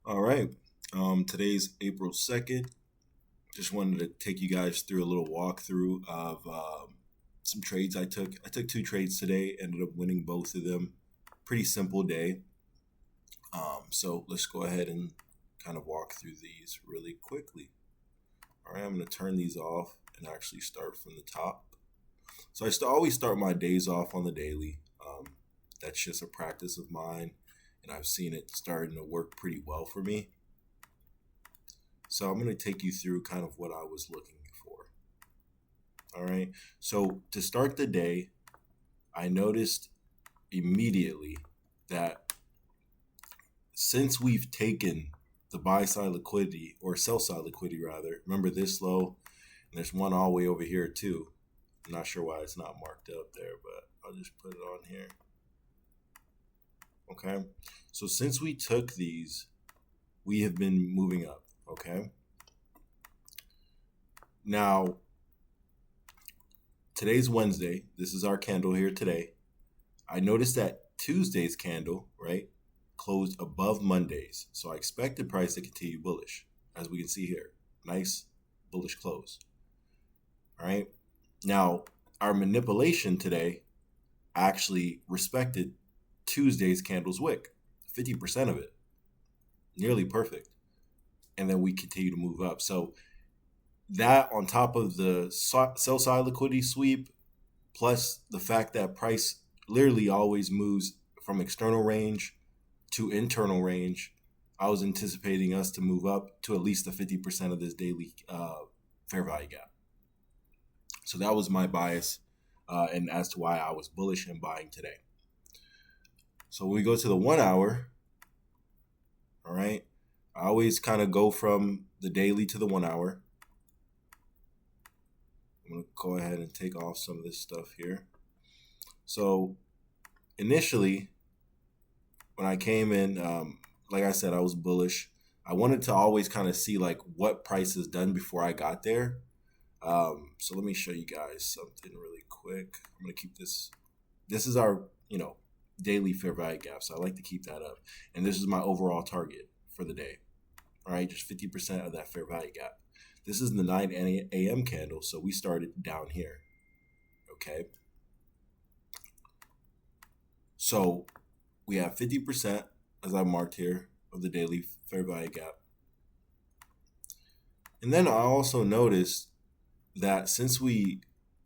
All right. Today's April 2nd. Just wanted to take you guys through a little walkthrough of some trades I took. I took two trades today, ended up winning both of them. Pretty simple day. So let's go ahead and kind of walk through these really quickly. All right, I'm going to turn these off and actually start from the top. So always start my days off on the daily. That's just a practice of mine, and I've seen it starting to work pretty well for me. So I'm going to take you through kind of what I was looking for. All right. So to start the day, I noticed immediately that since we've taken the buy side liquidity or sell side liquidity rather, remember this low, and there's one all the way over here too. I'm not sure why it's not marked up there, but I'll just put it on here. Okay. So since we took these, we have been moving up. Okay. Now, today's Wednesday. This is our candle here today. I noticed that Tuesday's candle, right, closed above Monday's. So I expect the price to continue bullish, as we can see here. Nice bullish close. All right. Now, our manipulation today actually respected Tuesday's candle's wick, 50% of it, nearly perfect. And then we continue to move up. So that on top of the sell side liquidity sweep, plus the fact that price literally always moves from external range to internal range, I was anticipating us to move up to at least the 50% of this daily fair value gap. So that was my bias, and as to why I was bullish in buying today. So when we go to the 1 hour, all right, I always kind of go from the daily to the 1 hour. I'm going to go ahead and take off some of this stuff here. So initially, when I came in, like I said, I was bullish. I wanted to always kind of see like what price is done before I got there. So let me show you guys something really quick. I'm going to keep this. This is our, daily fair value gap. So I like to keep that up. And this is my overall target for the day. All right, just 50% of that fair value gap. This is the 9 a.m. candle, so we started down here. Okay. So we have 50%, as I marked here, of the daily fair value gap. And then I also noticed that since we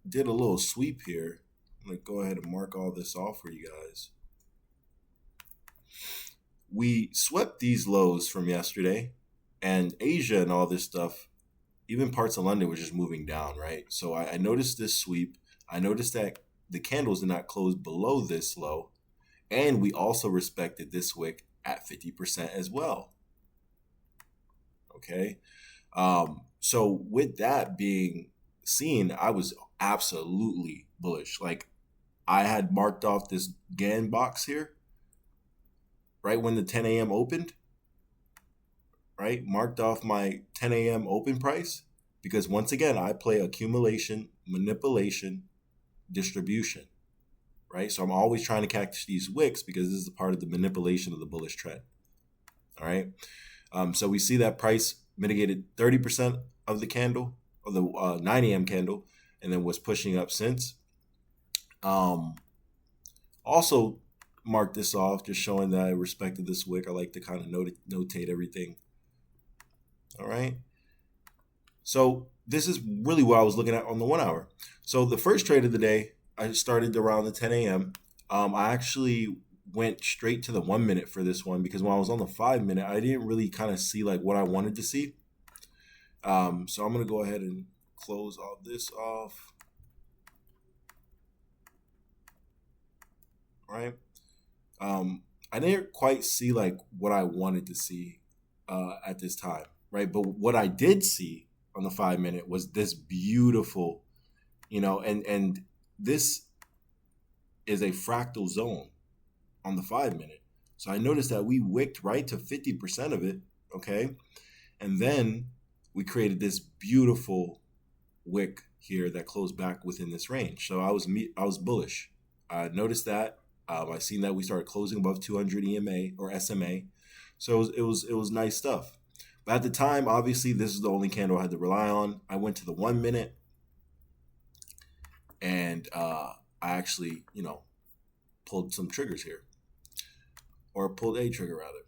did a little sweep here, I'm going to go ahead and mark all this off for you guys. We swept these lows from yesterday, and Asia and all this stuff, even parts of London, was just moving down, right? So I noticed this sweep. I noticed that the candles did not close below this low, and we also respected this wick at 50% as well. Okay. So with that being seen, I was absolutely bullish. Like, I had marked off this GAN box here right when the 10 a.m. opened, right? Marked off my 10 a.m. open price because once again, I play accumulation, manipulation, distribution, right? So I'm always trying to catch these wicks because this is a part of the manipulation of the bullish trend. All right. So we see that price mitigated 30% of the candle, of the 9 a.m. candle, and then was pushing up since. Also mark this off, just showing that I respected this wick. I like to kind of notate everything. All right. So this is really what I was looking at on the 1 hour. So the first trade of the day, I started around the 10 a.m. I actually went straight to the 1 minute for this one because when I was on the 5 minute, I didn't really kind of see like what I wanted to see. So I'm going to go ahead and close all this off. All right. I didn't quite see like what I wanted to see at this time, right? But what I did see on the 5 minute was this beautiful, and this is a fractal zone on the 5 minute. So I noticed that we wicked right to 50% of it, okay? And then we created this beautiful wick here that closed back within this range. So I was bullish. I noticed that. I seen that we started closing above 200 EMA or SMA. So it was nice stuff. But at the time, obviously, this is the only candle I had to rely on. I went to the 1 minute, and I actually, pulled some triggers here, or pulled a trigger rather.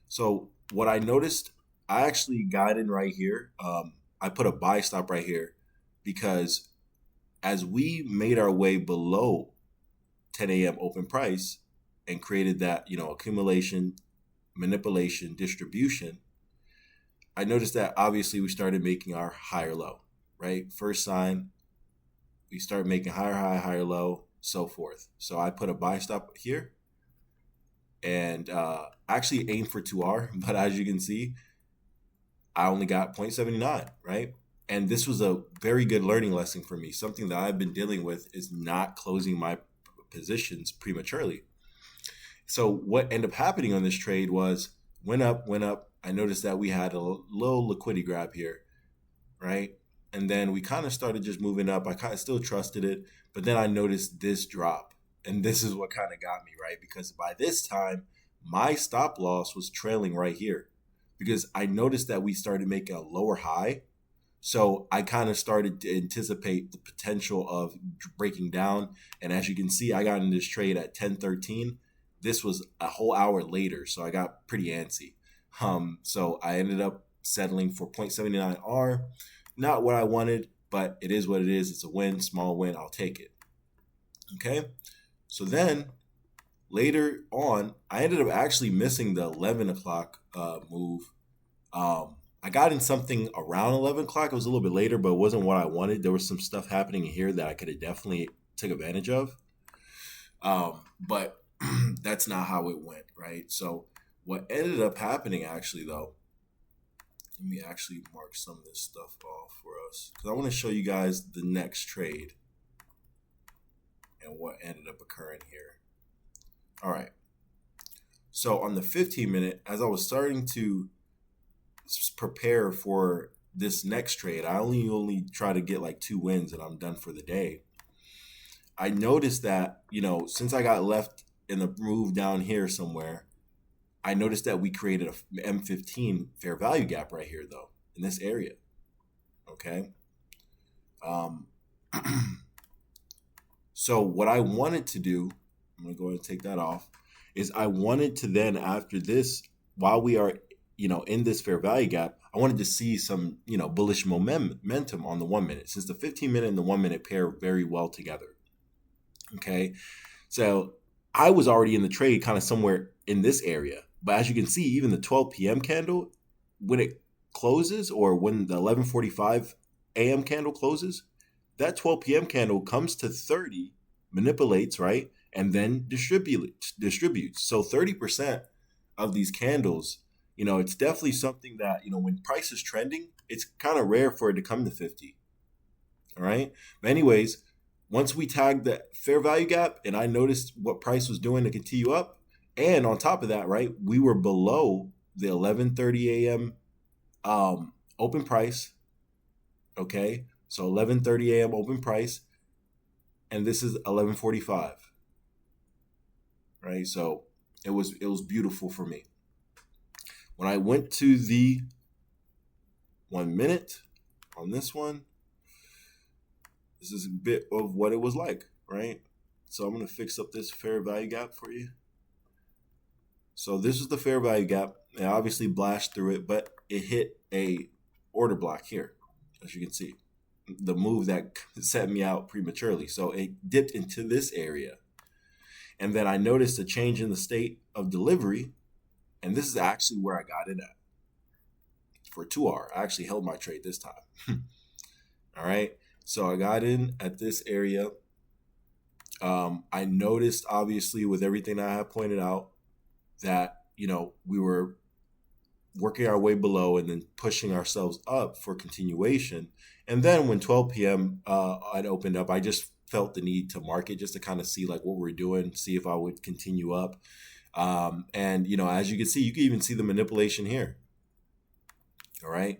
So what I noticed, I actually got in right here. I put a buy stop right here because as we made our way below 10 a.m. open price and created that, accumulation, manipulation, distribution, I noticed that obviously we started making our higher low, right? First sign, we start making higher high, higher low, so forth. So I put a buy stop here and actually aimed for 2R, but as you can see, I only got 0.79, right? And this was a very good learning lesson for me. Something that I've been dealing with is not closing my positions prematurely. So what ended up happening on this trade was went up, went up. I noticed that we had a little liquidity grab here, right? And then we kind of started just moving up. I kind of still trusted it, but then I noticed this drop. And this is what kind of got me, right? Because by this time, my stop loss was trailing right here because I noticed that we started making a lower high. So I kind of started to anticipate the potential of breaking down. And as you can see, I got in this trade at 10:13. This was a whole hour later, so I got pretty antsy. So I ended up settling for 0.79R. Not what I wanted, but it is what it is. It's a win, small win. I'll take it. Okay. So then later on, I ended up actually missing the 11 o'clock move. I got in something around 11 o'clock. It was a little bit later, but it wasn't what I wanted. There was some stuff happening here that I could have definitely took advantage of. But that's not how it went, right? So what ended up happening actually, though, let me actually mark some of this stuff off for us because I want to show you guys the next trade and what ended up occurring here. All right. So on the 15-minute, as I was starting to prepare for this next trade, I only try to get like 2 wins and I'm done for the day. I noticed that, since I got left in the move down here somewhere, I noticed that we created a M15 fair value gap right here, though, in this area. Okay. So what I wanted to do, I'm going to go ahead and take that off, is I wanted to then, after this, while we are, in this fair value gap, I wanted to see some, bullish momentum on the 1 minute, since the 15-minute and the 1 minute pair very well together. Okay. So I was already in the trade kind of somewhere in this area. But as you can see, even the 12 p.m. candle, when it closes or when the 11:45 a.m. candle closes, that 12 p.m. candle comes to 30, manipulates, right? And then distributes. So 30% of these candles, it's definitely something that, when price is trending, it's kind of rare for it to come to 50. All right. But anyways, once we tagged the fair value gap and I noticed what price was doing to continue up, and on top of that, right, we were below the 11:30 a.m. Open price. Okay, so 11:30 a.m. open price, and this is 11:45. Right, so it was beautiful for me. When I went to the 1 minute on this one, this is a bit of what it was like, right? So I'm gonna fix up this fair value gap for you. So this is the fair value gap. I obviously blasted through it, but it hit a order block here, as you can see. The move that set me out prematurely. So it dipped into this area. And then I noticed a change in the state of delivery. And this is actually where I got in at. For 2R, I actually held my trade this time. All right. So I got in at this area. I noticed, obviously, with everything I have pointed out, that, we were working our way below and then pushing ourselves up for continuation. And then when 12 p.m. I'd opened up, I just felt the need to market just to kind of see like what we're doing, see if I would continue up. And, as you can see, you can even see the manipulation here. All right.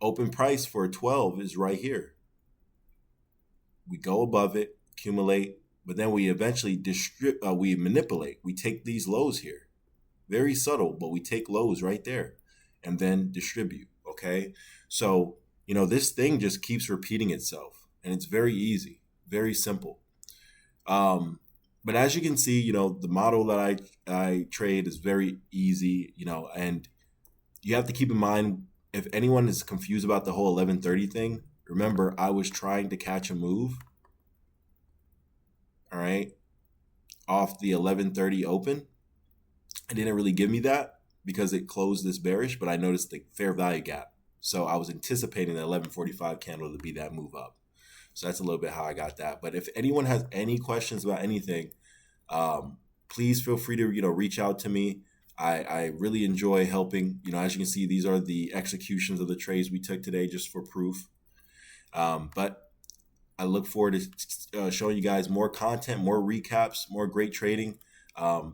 Open price for 12 is right here. We go above it, accumulate, but then we eventually we manipulate. We take these lows here. Very subtle, but we take lows right there and then distribute. Okay. So, this thing just keeps repeating itself and it's very easy, very simple. But as you can see, the model that I trade is very easy, and you have to keep in mind if anyone is confused about the whole 1130 thing, remember I was trying to catch a move, all right, off the 1130 open. It didn't really give me that because it closed this bearish, but I noticed the fair value gap. So I was anticipating the 1145 candle to be that move up. So that's a little bit how I got that. But if anyone has any questions about anything, please feel free to reach out to me. I really enjoy helping. As you can see, these are the executions of the trades we took today just for proof. But I look forward to showing you guys more content, more recaps, more great trading.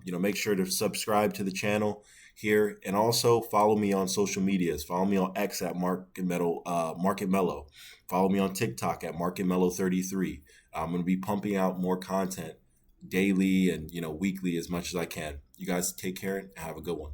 Make sure to subscribe to the channel here, and also follow me on social medias. Follow me on X at Market Mellow. Follow me on TikTok at Market Mellow 33. I'm going to be pumping out more content daily and weekly as much as I can. You guys take care and have a good one.